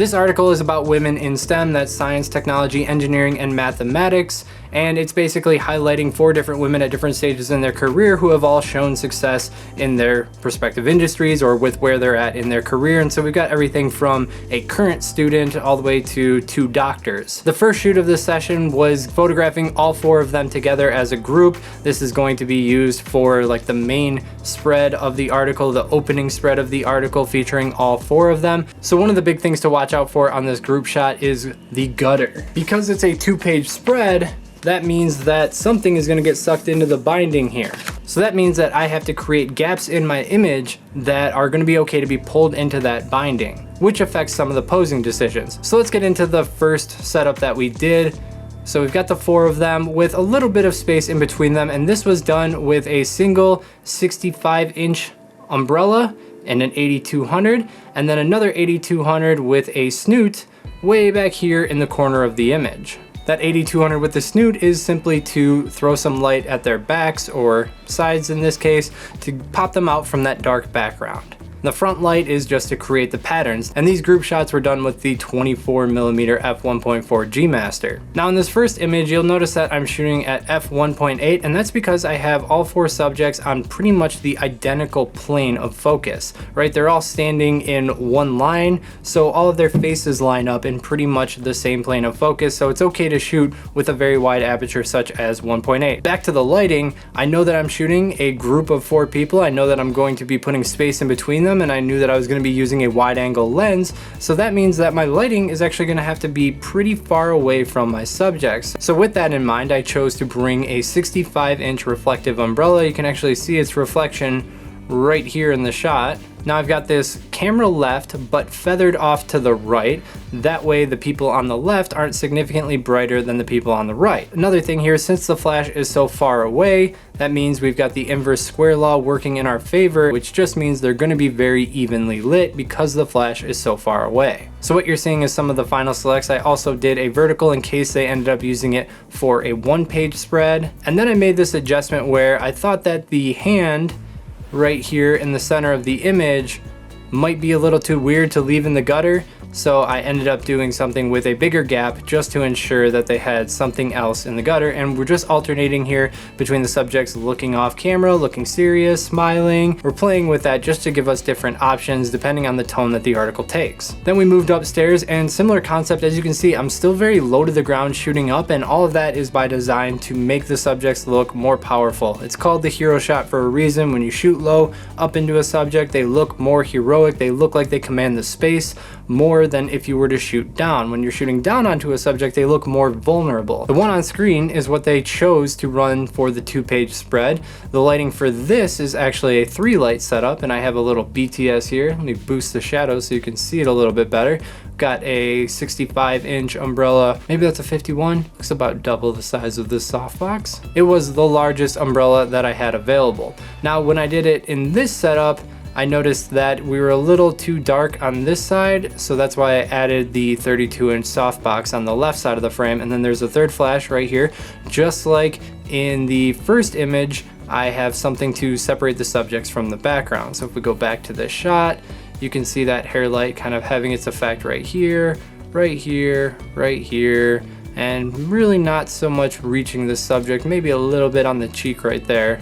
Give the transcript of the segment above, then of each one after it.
This article is about women in STEM, that's science, technology, engineering, and mathematics, and it's basically highlighting 4 different women at different stages in their career who have all shown success in their respective industries or with where they're at in their career. And so we've got everything from a current student all the way to 2 doctors. The first shoot of this session was photographing all 4 of them together as a group. This is going to be used for like the main spread of the article, the opening spread of the article featuring all 4 of them. So one of the big things to watch out for on this group shot is the gutter. Because it's a 2-page spread, that means that something is going to get sucked into the binding here. So that means that I have to create gaps in my image that are going to be okay to be pulled into that binding, which affects some of the posing decisions. So let's get into the first setup that we did. So we've got the 4 of them with a little bit of space in between them, and this was done with a single 65-inch umbrella and an 8200, and then another 8200 with a snoot way back here in the corner of the image. That 8200 with the snoot is simply to throw some light at their backs, or sides in this case, to pop them out from that dark background. The front light is just to create the patterns, and these group shots were done with the 24mm f1.4 G Master. Now in this first image, you'll notice that I'm shooting at f1.8, and that's because I have all 4 subjects on pretty much the identical plane of focus, right? They're all standing in one line, so all of their faces line up in pretty much the same plane of focus, so it's okay to shoot with a very wide aperture such as 1.8. Back to the lighting, I know that I'm shooting a group of 4 people. I know that I'm going to be putting space in between them, and I knew that I was going to be using a wide angle lens, so that means that my lighting is actually going to have to be pretty far away from my subjects. So with that in mind, I chose to bring a 65-inch reflective umbrella. You can actually see its reflection right here in the shot. Now I've got this camera left but feathered off to the right. That way the people on the left aren't significantly brighter than the people on the right. Another thing here, since the flash is so far away, that means we've got the inverse square law working in our favor, which just means they're going to be very evenly lit because the flash is so far away. So what you're seeing is some of the final selects. I also did a vertical in case they ended up using it for a 1-page spread. And then I made this adjustment where I thought that the hand right here in the center of the image might be a little too weird to leave in the gutter, so I ended up doing something with a bigger gap just to ensure that they had something else in the gutter. And we're just alternating here between the subjects looking off camera, looking serious, smiling. We're playing with that just to give us different options depending on the tone that the article takes. Then we moved upstairs, and similar concept. As you can see, I'm still very low to the ground shooting up, and all of that is by design to make the subjects look more powerful. It's called the hero shot for a reason. When you shoot low up into a subject, they look more heroic. They look like they command the space more than if you were to shoot down. When you're shooting down onto a subject, they look more vulnerable. The one on screen is what they chose to run for the 2-page spread. The lighting for this is actually a 3-light setup, and I have a little BTS here. Let me boost the shadow so you can see it a little bit better. Got a 65-inch umbrella. Maybe that's a 51. Looks about double the size of this softbox. It was the largest umbrella that I had available. Now, when I did it in this setup, I noticed that we were a little too dark on this side, so that's why I added the 32-inch softbox on the left side of the frame, and then there's a third flash right here. Just like in the first image, I have something to separate the subjects from the background. So if we go back to this shot, you can see that hair light kind of having its effect right here, right here, right here, and really not so much reaching the subject, maybe a little bit on the cheek right there.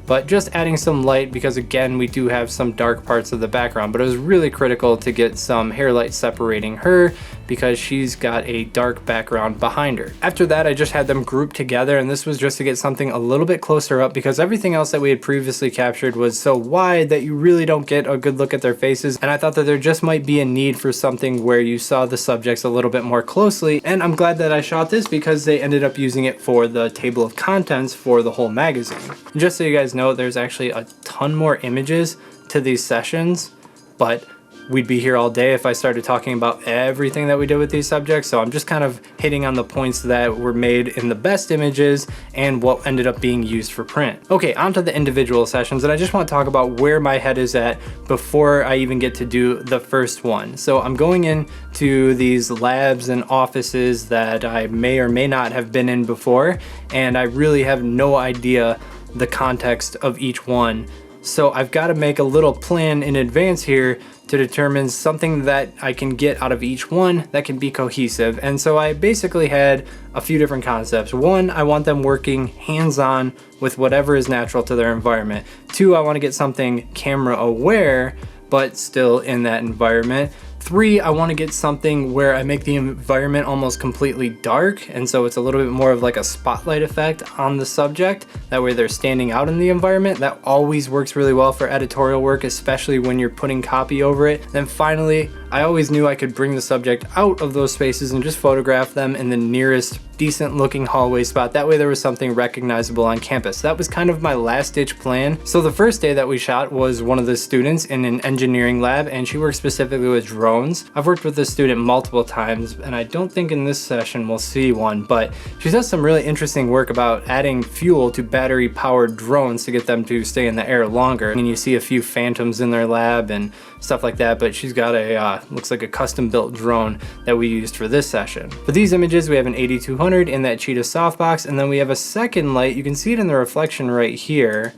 But just adding some light because, again, we do have some dark parts of the background, but it was really critical to get some hair light separating her because she's got a dark background behind her. After that, I just had them grouped together, and this was just to get something a little bit closer up because everything else that we had previously captured was so wide that you really don't get a good look at their faces, and I thought that there just might be a need for something where you saw the subjects a little bit more closely, and I'm glad that I shot this because they ended up using it for the table of contents for the whole magazine. Just so you guys know, there's actually a ton more images to these sessions, but we'd be here all day if I started talking about everything that we did with these subjects. So I'm just kind of hitting on the points that were made in the best images and what ended up being used for print. Okay, on to the individual sessions, and I just want to talk about where my head is at before I even get to do the first one. So I'm going into these labs and offices that I may or may not have been in before, and I really have no idea the context of each one. So I've got to make a little plan in advance here to determine something that I can get out of each one that can be cohesive. And so I basically had a few different concepts. One, I want them working hands-on with whatever is natural to their environment. Two, I want to get something camera aware, but still in that environment. Three, I want to get something where I make the environment almost completely dark, and so it's a little bit more of like a spotlight effect on the subject. That way they're standing out in the environment. That always works really well for editorial work, especially when you're putting copy over it. Then finally, I always knew I could bring the subject out of those spaces and just photograph them in the nearest decent looking hallway spot. That way there was something recognizable on campus. That was kind of my last ditch plan. So the first day that we shot was one of the students in an engineering lab, and she works specifically with drones. I've worked with this student multiple times, and I don't think in this session we'll see one, but she does some really interesting work about adding fuel to battery powered drones to get them to stay in the air longer. I mean, you see a few phantoms in their lab and stuff like that, but she's got a looks like a custom built drone that we used for this session. For these images, we have an AD200 in that Cheetah softbox, and then we have a second light. You can see it in the reflection right here,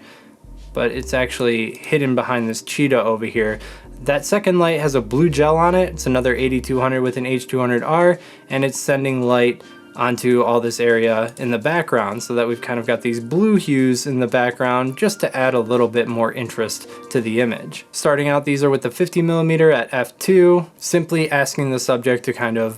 but it's actually hidden behind this Cheetah over here. That second light has a blue gel on it. It's another AD200 with an H200R, and it's sending light onto all this area in the background, so that we've kind of got these blue hues in the background just to add a little bit more interest to the image. Starting out, these are with the 50mm at f2, simply asking the subject to kind of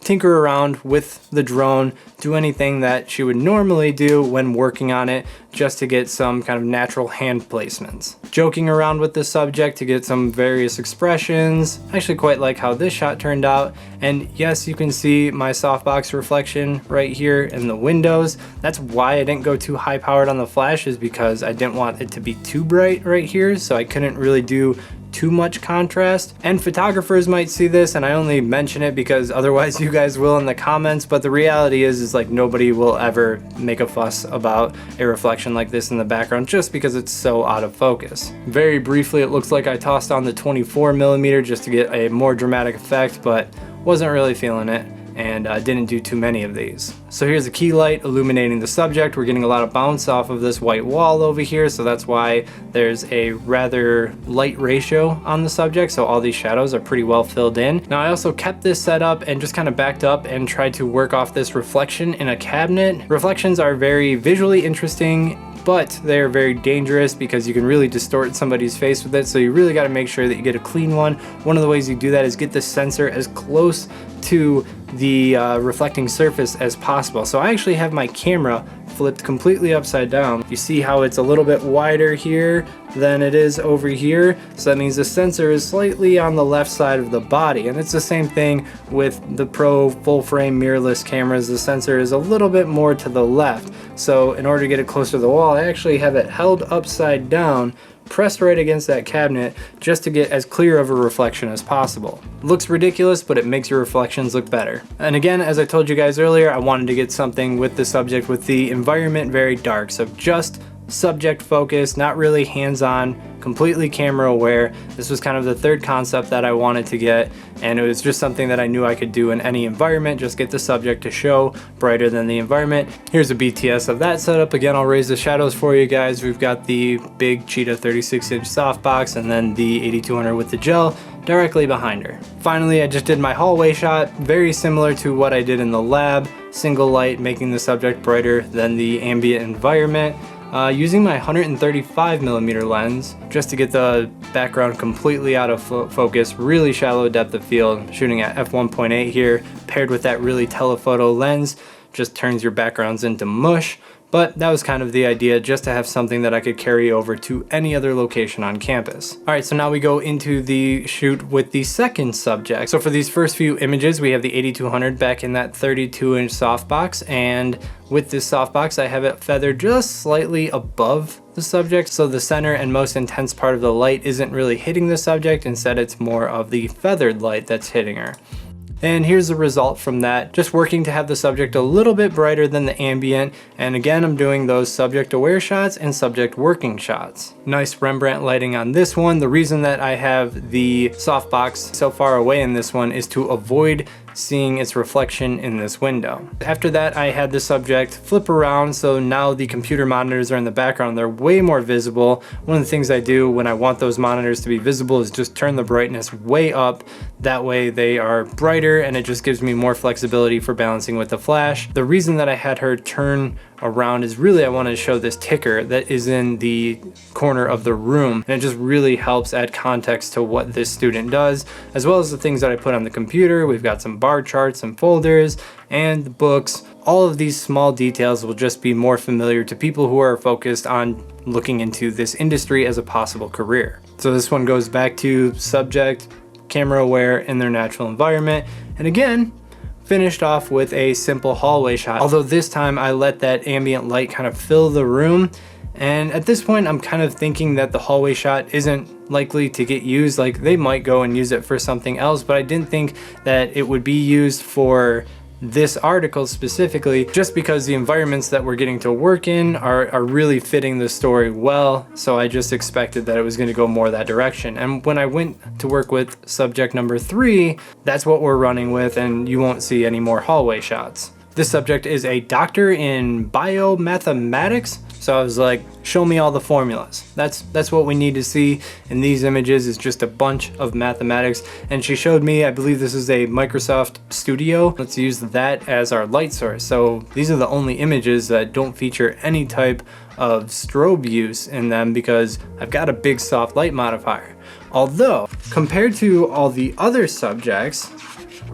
tinker around with the drone, do anything that she would normally do when working on it, just to get some kind of natural hand placements. Joking around with the subject to get some various expressions. I actually quite like how this shot turned out. And yes, you can see my softbox reflection right here in the windows. That's why I didn't go too high powered on the flash, is because I didn't want it to be too bright right here, so I couldn't really do too much contrast. And photographers might see this, and I only mention it because otherwise you guys will in the comments, but the reality is like nobody will ever make a fuss about a reflection like this in the background just because it's so out of focus. Very briefly, it looks like I tossed on the 24mm just to get a more dramatic effect, but wasn't really feeling it, and didn't do too many of these. So here's a key light illuminating the subject. We're getting a lot of bounce off of this white wall over here, so that's why there's a rather light ratio on the subject, so all these shadows are pretty well filled in. Now I also kept this set up and just kind of backed up and tried to work off this reflection in a cabinet. Reflections are very visually interesting, but they're very dangerous because you can really distort somebody's face with it, so you really got to make sure that you get a clean one. One of the ways you do that is get the sensor as close to the reflecting surface as possible. So I actually have my camera flipped completely upside down. You see how it's a little bit wider here than it is over here, so that means the sensor is slightly on the left side of the body. And it's the same thing with the Pro full frame mirrorless cameras. The sensor is a little bit more to the left, so in order to get it closer to the wall, I actually have it held upside down, pressed right against that cabinet, just to get as clear of a reflection as possible. Looks ridiculous, but it makes your reflections look better. And again, as I told you guys earlier, I wanted to get something with the subject with the environment very dark, so just subject focus, not really hands-on, completely camera aware. This was kind of the third concept that I wanted to get, and it was just something that I knew I could do in any environment, just get the subject to show brighter than the environment. Here's a BTS of that setup. Again, I'll raise the shadows for you guys. We've got the big Cheetah 36-inch softbox and then the AD200 with the gel directly behind her. Finally, I just did my hallway shot, very similar to what I did in the lab, single light making the subject brighter than the ambient environment. Using my 135mm lens just to get the background completely out of focus, really shallow depth of field, shooting at f1.8 here, paired with that really telephoto lens, just turns your backgrounds into mush. But that was kind of the idea, just to have something that I could carry over to any other location on campus. All right, so now we go into the shoot with the second subject. So for these first few images, we have the AD200 back in that 32-inch softbox, and with this softbox, I have it feathered just slightly above the subject, so the center and most intense part of the light isn't really hitting the subject. Instead, it's more of the feathered light that's hitting her. And here's the result from that, just working to have the subject a little bit brighter than the ambient. And again, I'm doing those subject aware shots and subject working shots. Nice Rembrandt lighting on this one. The reason that I have the softbox so far away in this one is to avoid seeing its reflection in this window. After that, I had the subject flip around, so now the computer monitors are in the background. They're way more visible. One of the things I do when I want those monitors to be visible is just turn the brightness way up. That way they are brighter and it just gives me more flexibility for balancing with the flash. The reason that I had her turn around is really I wanted to show this ticker that is in the corner of the room, and it just really helps add context to what this student does, as well as the things that I put on the computer. We've got some bar charts and folders and the books. All of these small details will just be more familiar to people who are focused on looking into this industry as a possible career. So this one goes back to subject, camera aware in their natural environment, and again, finished off with a simple hallway shot, although this time I let that ambient light kind of fill the room. And at this point, I'm kind of thinking that the hallway shot isn't likely to get used. Like, they might go and use it for something else, but I didn't think that it would be used for this article specifically, just because the environments that we're getting to work in are really fitting the story well. So I just expected that it was going to go more that direction. And when I went to work with subject number 3, that's what we're running with, and you won't see any more hallway shots. This subject is a doctor in biomathematics. So I was like, show me all the formulas. That's what we need to see in these images, is just a bunch of mathematics. And she showed me, I believe this is a Microsoft Studio. Let's use that as our light source. So these are the only images that don't feature any type of strobe use in them because I've got a big soft light modifier. Although, compared to all the other subjects,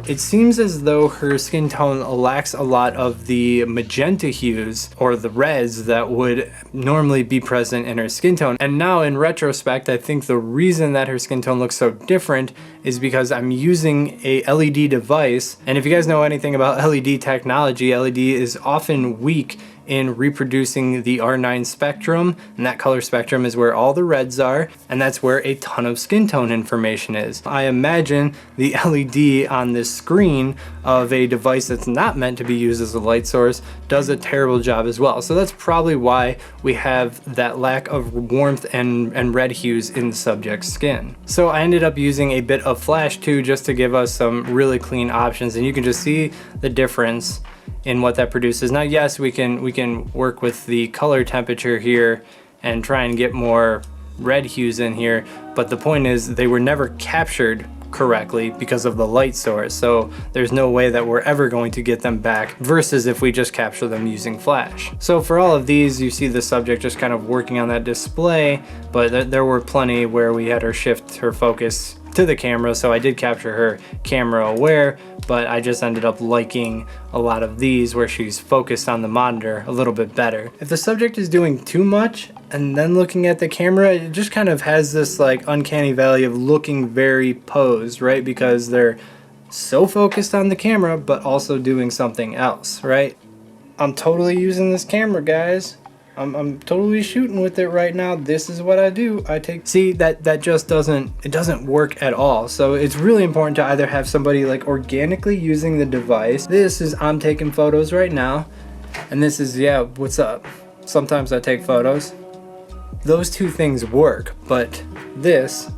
it seems as though her skin tone lacks a lot of the magenta hues or the reds that would normally be present in her skin tone. And now in retrospect, I think the reason that her skin tone looks so different is because I'm using a LED device. And if you guys know anything about LED technology, LED is often weak in reproducing the R9 spectrum, and that color spectrum is where all the reds are, and that's where a ton of skin tone information is. I imagine the LED on this screen of a device that's not meant to be used as a light source does a terrible job as well. So that's probably why we have that lack of warmth and red hues in the subject's skin. So I ended up using a bit of flash too, just to give us some really clean options, and you can just see the difference in what that produces. Now, yes, we can work with the color temperature here and try and get more red hues in here, but the point is they were never captured correctly because of the light source, so there's no way that we're ever going to get them back versus if we just capture them using flash. So for all of these, you see the subject just kind of working on that display, but there were plenty where we had her shift her focus to the camera, so I did capture her camera aware, but I just ended up liking a lot of these where she's focused on the monitor a little bit better. If the subject is doing too much and then looking at the camera, it just kind of has this like uncanny valley of looking very posed, right? Because they're so focused on the camera but also doing something else, right? I'm totally using this camera, guys. I'm totally shooting with it right now. This is what I do. See, that just doesn't work at all. So it's really important to either have somebody like organically using the device. This is, I'm taking photos right now. And this is, yeah, what's up? Sometimes I take photos. Those two things work, but this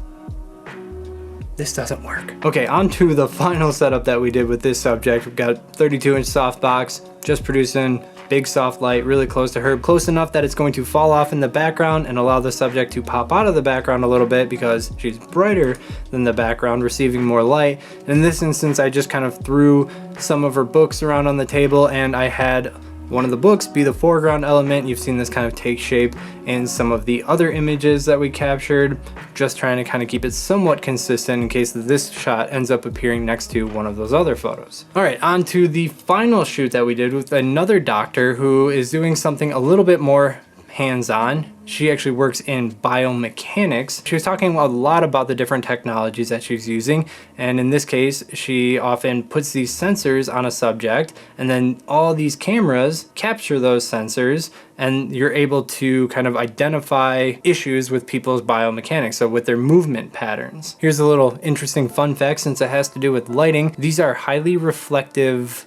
doesn't work. Okay, on to the final setup that we did with this subject. We've got 32-inch softbox, just producing big soft light really close to her, close enough that it's going to fall off in the background and allow the subject to pop out of the background a little bit because she's brighter than the background, receiving more light. And in this instance, I just kind of threw some of her books around on the table, and I had one of the books be the foreground element. You've seen this kind of take shape in some of the other images that we captured, just trying to kind of keep it somewhat consistent in case this shot ends up appearing next to one of those other photos. All right, on to the final shoot that we did with another doctor who is doing something a little bit more hands-on. She actually works in biomechanics. She was talking a lot about the different technologies that she's using, and in this case she often puts these sensors on a subject, and then all these cameras capture those sensors, and you're able to kind of identify issues with people's biomechanics, so with their movement patterns. Here's a little interesting fun fact since it has to do with lighting. These are highly reflective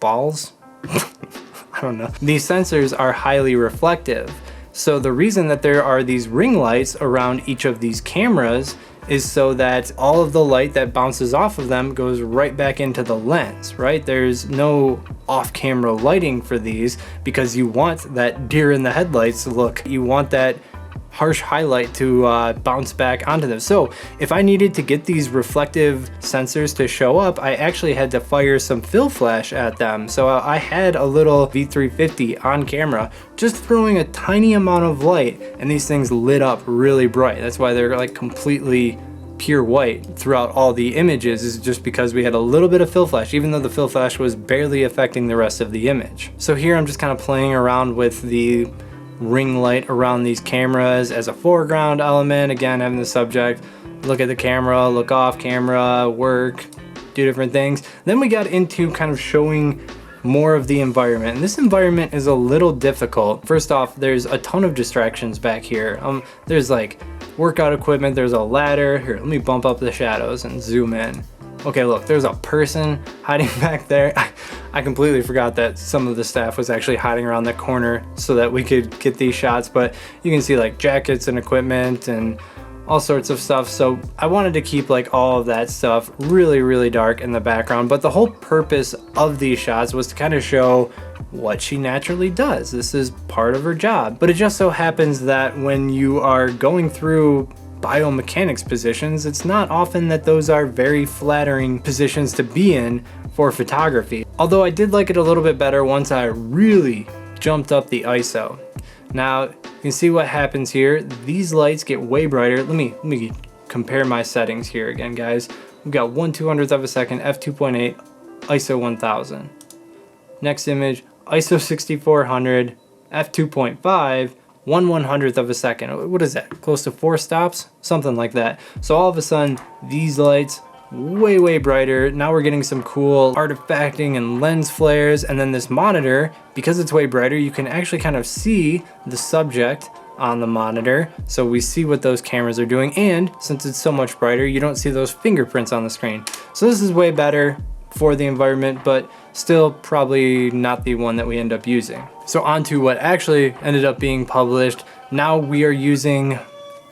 balls. I don't know. These sensors are highly reflective. So the reason that there are these ring lights around each of these cameras is so that all of the light that bounces off of them goes right back into the lens, right? There's no off-camera lighting for these because you want that deer in the headlights look. You want that harsh highlight to bounce back onto them. So if I needed to get these reflective sensors to show up, I actually had to fire some fill flash at them. So I had a little V350 on camera, just throwing a tiny amount of light, and these things lit up really bright. That's why they're like completely pure white throughout all the images, is just because we had a little bit of fill flash, even though the fill flash was barely affecting the rest of the image. So here I'm just kind of playing around with the ring light around these cameras as a foreground element. Again, having the subject look at the camera, look off camera, work, do different things. Then we got into kind of showing more of the environment, and this environment is a little difficult. First off, there's a ton of distractions back here. There's like workout equipment, there's a ladder. Here, let me bump up the shadows and zoom in. Okay, look, there's a person hiding back there. I completely forgot that some of the staff was actually hiding around the corner so that we could get these shots, but you can see like jackets and equipment and all sorts of stuff. So I wanted to keep like all of that stuff really, really dark in the background, but the whole purpose of these shots was to kind of show what she naturally does. This is part of her job. But it just so happens that when you are going through biomechanics positions, it's not often that those are very flattering positions to be in for photography. Although I did like it a little bit better once I really jumped up the ISO. Now you can see what happens here. These lights get way brighter. Let me compare my settings here again, guys. We've got 1/200th of a second, f2.8, ISO 1000. Next image, ISO 6400, f2.5, 1/100th of a second. What is that? Close to 4 stops? Something like that. So all of a sudden, these lights way brighter. Now we're getting some cool artifacting and lens flares, and then this monitor, because it's way brighter, you can actually kind of see the subject on the monitor, so we see what those cameras are doing, and since it's so much brighter, you don't see those fingerprints on the screen. So this is way better for the environment, but still probably not the one that we end up using. So on to what actually ended up being published. Now we are using,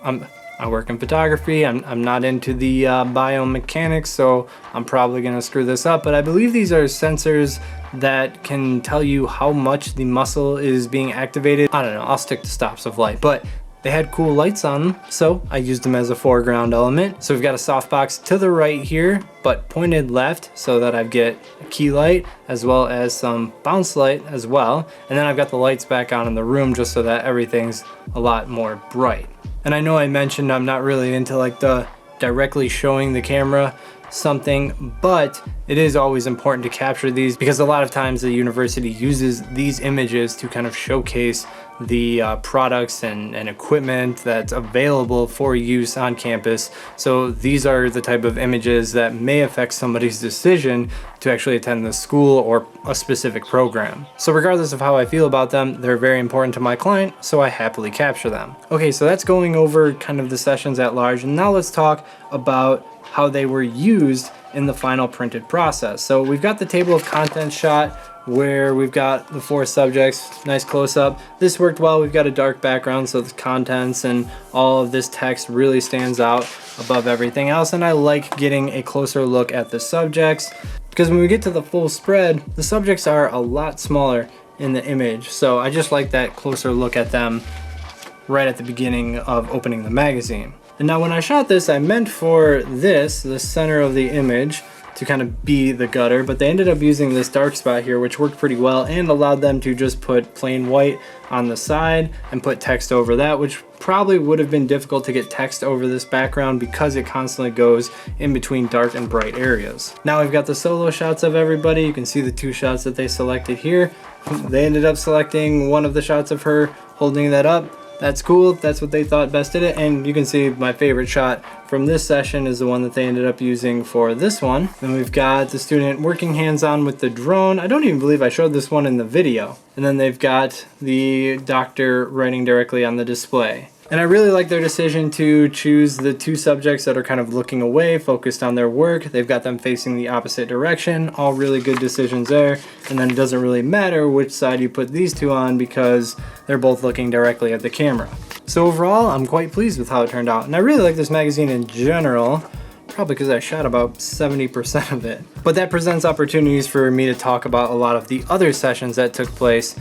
I work in photography. I'm not into the biomechanics, so I'm probably gonna screw this up, but I believe these are sensors that can tell you how much the muscle is being activated. I don't know, I'll stick to stops of light, but they had cool lights on them, so I used them as a foreground element. So we've got a softbox to the right here, but pointed left, so that I get a key light as well as some bounce light as well. And then I've got the lights back on in the room just so that everything's a lot more bright. And I know I mentioned I'm not really into like the directly showing the camera something, but it is always important to capture these because a lot of times the university uses these images to kind of showcase the products and equipment that's available for use on campus. So these are the type of images that may affect somebody's decision to actually attend the school or a specific program. So regardless of how I feel about them, they're very important to my client, so I happily capture them. Okay, so that's going over kind of the sessions at large, and now let's talk about how they were used in the final printed process. So we've got the table of contents shot where we've got the 4 subjects, nice close-up. This worked well. We've got a dark background, so the contents and all of this text really stands out above everything else, and I like getting a closer look at the subjects because when we get to the full spread, the subjects are a lot smaller in the image, so I just like that closer look at them right at the beginning of opening the magazine. And now when I shot this, I meant for this, the center of the image, to kind of be the gutter, but they ended up using this dark spot here, which worked pretty well and allowed them to just put plain white on the side and put text over that, which probably would have been difficult to get text over this background because it constantly goes in between dark and bright areas. Now we've got the solo shots of everybody. You can see the 2 shots that they selected here. They ended up selecting one of the shots of her holding that up. That's cool. That's what they thought best did it. And you can see my favorite shot from this session is the one that they ended up using for this one. Then we've got the student working hands-on with the drone. I don't even believe I showed this one in the video. And then they've got the doctor writing directly on the display. And I really like their decision to choose the two subjects that are kind of looking away, focused on their work. They've got them facing the opposite direction. All really good decisions there. And then it doesn't really matter which side you put these two on because they're both looking directly at the camera. So overall, I'm quite pleased with how it turned out. And I really like this magazine in general, probably because I shot about 70% of it. But that presents opportunities for me to talk about a lot of the other sessions that took place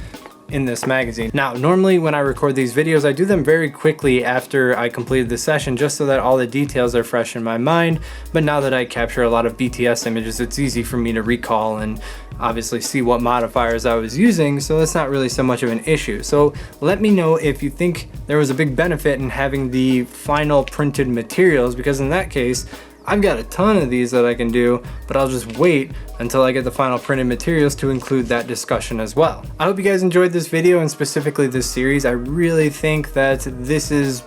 in this magazine. Now, normally when I record these videos, I do them very quickly after I completed the session just so that all the details are fresh in my mind. But now that I capture a lot of BTS images, it's easy for me to recall and obviously see what modifiers I was using, so that's not really so much of an issue. So let me know if you think there was a big benefit in having the final printed materials, because in that case, I've got a ton of these that I can do, but I'll just wait until I get the final printed materials to include that discussion as well. I hope you guys enjoyed this video and specifically this series. I really think that this is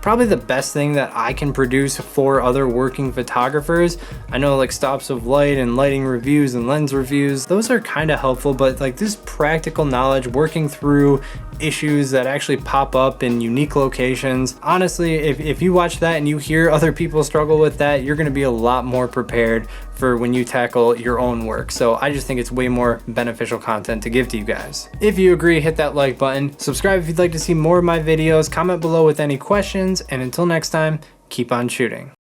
probably the best thing that I can produce for other working photographers. I know like stops of light and lighting reviews and lens reviews, those are kind of helpful, but like this practical knowledge working through issues that actually pop up in unique locations. Honestly, if you watch that and you hear other people struggle with that, you're gonna be a lot more prepared for when you tackle your own work. So I just think it's way more beneficial content to give to you guys. If you agree, hit that like button, subscribe if you'd like to see more of my videos, comment below with any questions, and until next time, keep on shooting.